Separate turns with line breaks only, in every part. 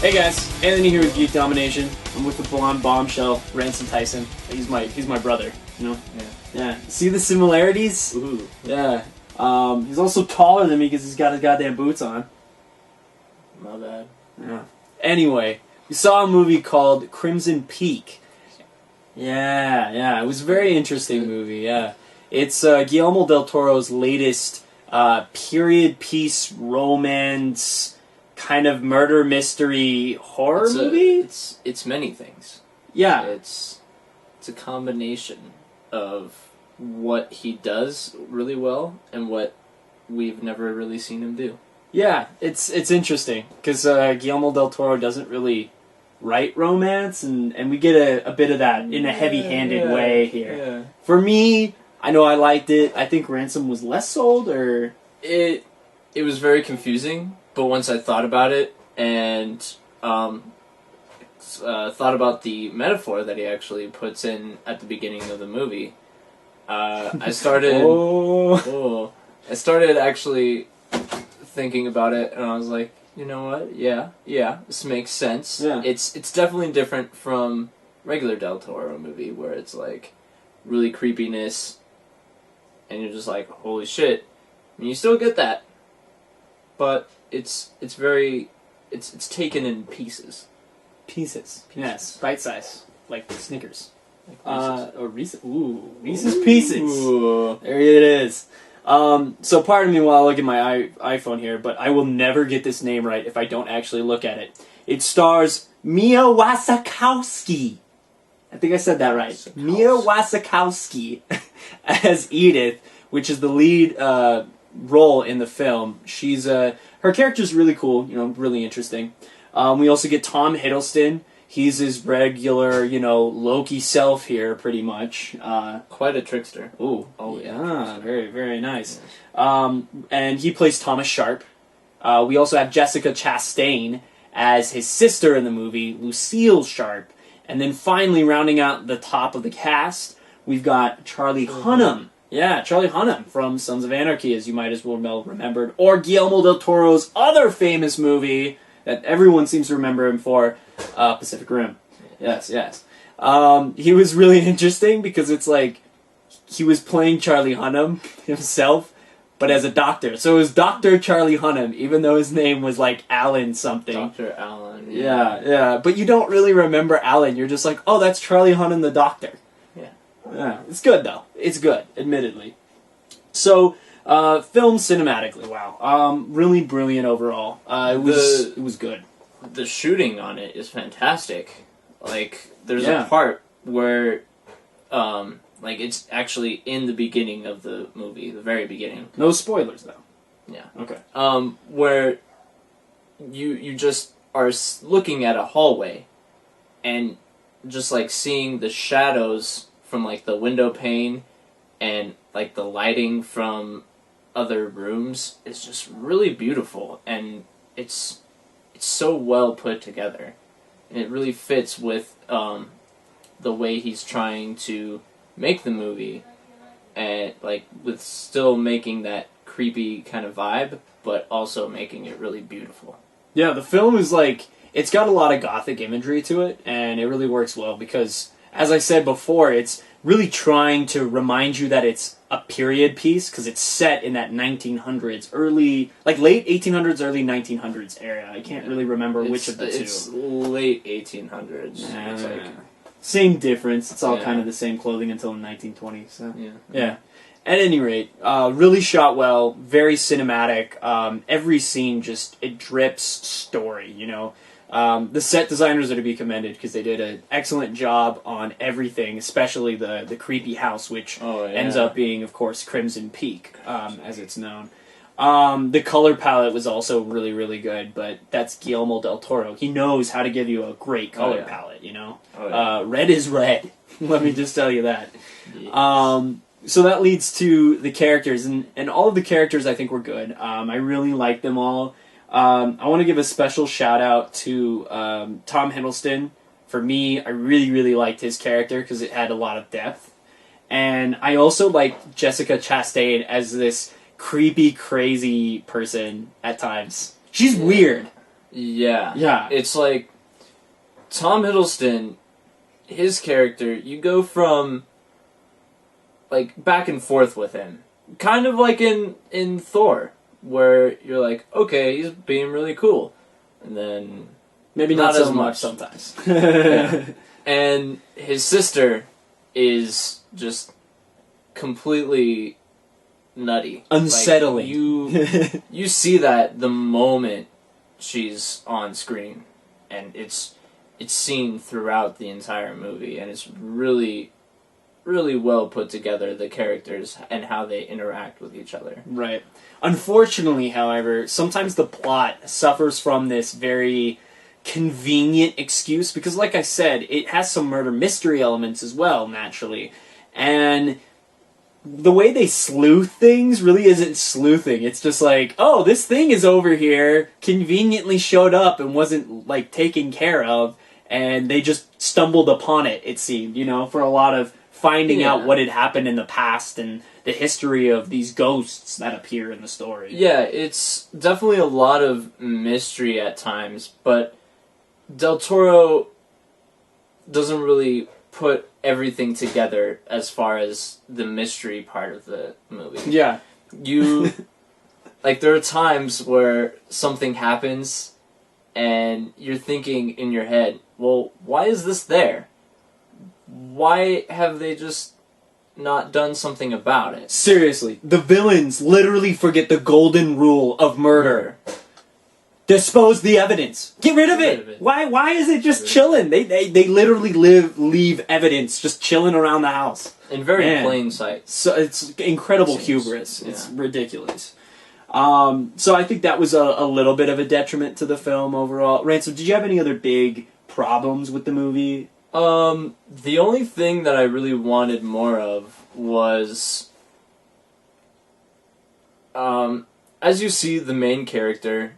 Hey guys, Anthony here with Geek Domination. I'm with the blonde bombshell, Ransom Tyson. He's my brother, you know? Yeah. See the similarities?
Ooh.
Yeah. He's also taller than me because he's got his goddamn boots on.
My bad.
Yeah. Anyway, we saw a movie called Crimson Peak. Yeah. It was a very interesting movie, yeah. It's Guillermo Del Toro's latest period piece romance kind of murder mystery horror movie?
It's many things.
Yeah.
It's a combination of what he does really well and what we've never really seen him do.
Yeah, it's interesting because Guillermo Del Toro doesn't really write romance, and we get a bit of that in a heavy-handed way here.
Yeah.
For me, I know I liked it. I think Ransom was less sold, or...
It was very confusing, but once I thought about it and thought about the metaphor that he actually puts in at the beginning of the movie, I started... I started actually thinking about it, and I was like, you know what? Yeah, this makes sense.
Yeah.
It's definitely different from regular Del Toro movie, where it's like really creepiness, and you're just like, holy shit. And you still get that, but it's taken in pieces.
Pieces. Yes, bite size, like Snickers.
Like
Or Reese's Pieces.
Ooh.
There it is. So pardon me while I look at my iPhone here, but I will never get this name right if I don't actually look at it. It stars Mia Wasikowska. I think I said that right. Mia Wasikowska as Edith, which is the lead role in the film. She's her character's really cool, really interesting. We also get Tom Hiddleston. He's his regular, Loki self here, pretty much.
Quite a trickster.
Ooh.
Oh,
yeah. Very, very nice. And he plays Thomas Sharp. We also have Jessica Chastain as his sister in the movie, Lucille Sharp. And then finally, rounding out the top of the cast, we've got Charlie Hunnam. Yeah, Charlie Hunnam from Sons of Anarchy, as you might as well remembered. Or Guillermo Del Toro's other famous movie that everyone seems to remember him for, Pacific Rim. Yes. He was really interesting because it's like he was playing Charlie Hunnam himself, but as a doctor. So it was Dr. Charlie Hunnam, even though his name was like Alan something.
Dr. Alan.
Yeah. But you don't really remember Alan. You're just like, oh, that's Charlie Hunnam the doctor. Yeah. It's good, though. It's good, admittedly. So... film cinematically, wow. Really brilliant overall. It was good.
The shooting on it is fantastic. Like, there's a part where, it's actually in the beginning of the movie, the very beginning.
No spoilers, though.
Yeah.
Okay.
Where you just are looking at a hallway, and just, like, seeing the shadows from, like, the window pane, and, like, the lighting from other rooms is just really beautiful, and it's so well put together, and it really fits with the way he's trying to make the movie, and like with still making that creepy kind of vibe, but also making it really beautiful.
Yeah, the film is like, it's got a lot of Gothic imagery to it, and it really works well because, as I said before, it's really trying to remind you that it's a period piece because it's set in that 1900s, late 1800s, early 1900s era. I can't really remember which of the two.
It's late 1800s. It's like,
same difference. It's all kind of the same clothing until the 1920s. So. Yeah. At any rate, really shot well, very cinematic. Every scene it drips story, The set designers are to be commended because they did an excellent job on everything, especially the creepy house, which ends up being, of course, Crimson Peak, as it's known. The color palette was also really, really good, but that's Guillermo Del Toro. He knows how to give you a great color palette, Red is red. Let me just tell you that. Yes. So that leads to the characters, and all of the characters I think were good. I really liked them all. I want to give a special shout out to Tom Hiddleston. For me, I really, really liked his character because it had a lot of depth. And I also liked Jessica Chastain as this creepy, crazy person at times. She's weird.
Yeah.
Yeah.
It's like Tom Hiddleston, his character, you go from like back and forth with him. Kind of like in Thor, where you're like, okay, he's being really cool. And then
maybe not so much sometimes.
Yeah. And his sister is just completely nutty.
Unsettling.
Like, you see that the moment she's on screen, and it's seen throughout the entire movie, and it's really, really well put together, the characters and how they interact with each other.
Right. Unfortunately, however, sometimes the plot suffers from this very convenient excuse, because like I said, it has some murder mystery elements as well, naturally. And the way they sleuth things really isn't sleuthing. It's just like, oh, this thing is over here, conveniently showed up and wasn't, like, taken care of, and they just stumbled upon it, it seemed, you know, for a lot of finding out what had happened in the past and the history of these ghosts that appear in the story.
Yeah, it's definitely a lot of mystery at times, but Del Toro doesn't really put everything together as far as the mystery part of the movie.
Yeah.
Like, there are times where something happens and you're thinking in your head, well, why is this there? Why have they just not done something about it?
Seriously, the villains literally forget the golden rule of murder. Dispose the evidence. Get rid of it. Why is it just chilling? They literally leave evidence just chilling around the house.
In very plain sight.
So it's incredible hubris. It's ridiculous. So I think that was a little bit of a detriment to the film overall. Ransom, did you have any other big problems with the movie?
The only thing that I really wanted more of was, as you see, the main character,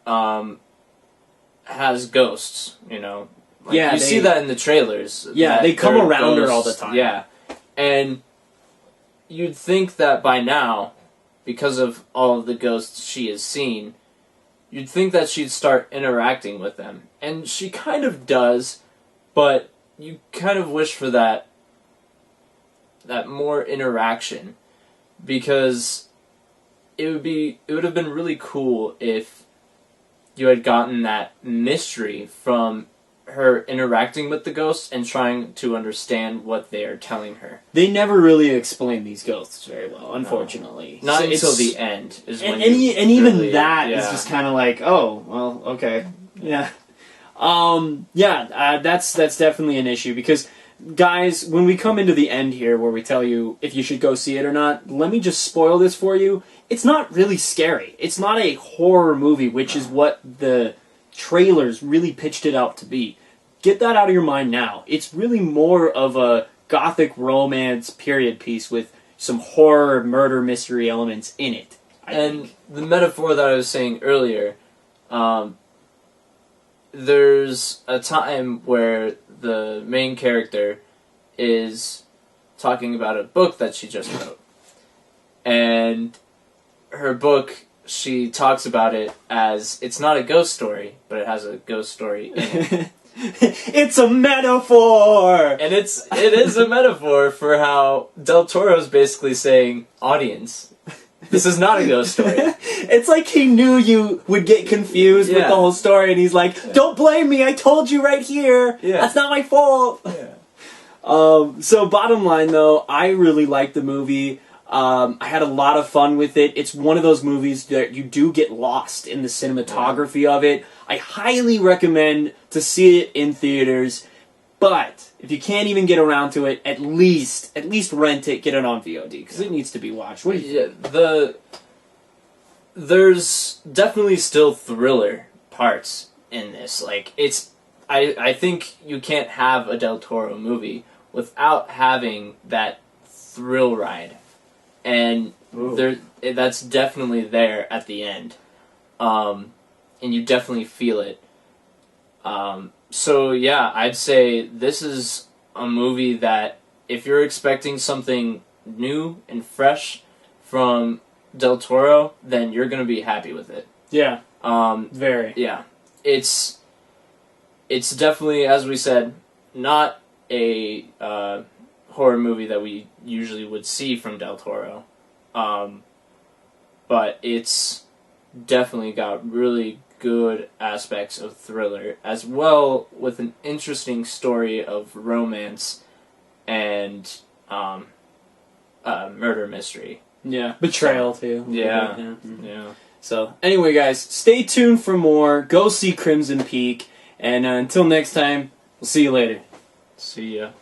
has ghosts, you know? Like, you see that in the trailers.
Yeah, they come around her all the time.
Yeah. And you'd think that by now, because of all of the ghosts she has seen, you'd think that she'd start interacting with them. And she kind of does, but you kind of wish for that more interaction, because it would have been really cool if you had gotten that mystery from her interacting with the ghosts and trying to understand what they are telling her.
They never really explain these ghosts very well, unfortunately.
Not until the end is when
even that is just kind of like, oh, well, okay, yeah. That's definitely an issue, because, guys, when we come into the end here where we tell you if you should go see it or not, let me just spoil this for you. It's not really scary. It's not a horror movie, which is what the trailers really pitched it out to be. Get that out of your mind now. It's really more of a gothic romance period piece with some horror, murder, mystery elements in it. I think.
The metaphor that I was saying earlier, there's a time where the main character is talking about a book that she just wrote. And her book, she talks about it as, it's not a ghost story, but it has a ghost story in it.
It's a metaphor!
And it is a metaphor for how Del Toro's basically saying, audience, this is not a ghost story.
It's like he knew you would get confused with the whole story, and he's like, don't blame me, I told you right here! Yeah. That's not my fault! Yeah. So bottom line though, I really liked the movie. I had a lot of fun with it. It's one of those movies that you do get lost in the cinematography of it. I highly recommend to see it in theaters, but if you can't even get around to it, at least rent it, get it on VOD, because it needs to be watched. What do you think? There's
definitely still thriller parts in this. Like, I think you can't have a Del Toro movie without having that thrill ride. And that's definitely there at the end. And you definitely feel it. So yeah, I'd say this is a movie that if you're expecting something new and fresh from Del Toro, then you're going to be happy with it.
Yeah. Very.
Yeah. it's definitely, as we said, not a horror movie that we usually would see from Del Toro, but it's definitely got really good aspects of thriller, as well with an interesting story of romance and murder mystery.
Yeah, betrayal too.
Yeah.
So anyway, guys, stay tuned for more. Go see Crimson Peak, and until next time, we'll see you later.
See ya.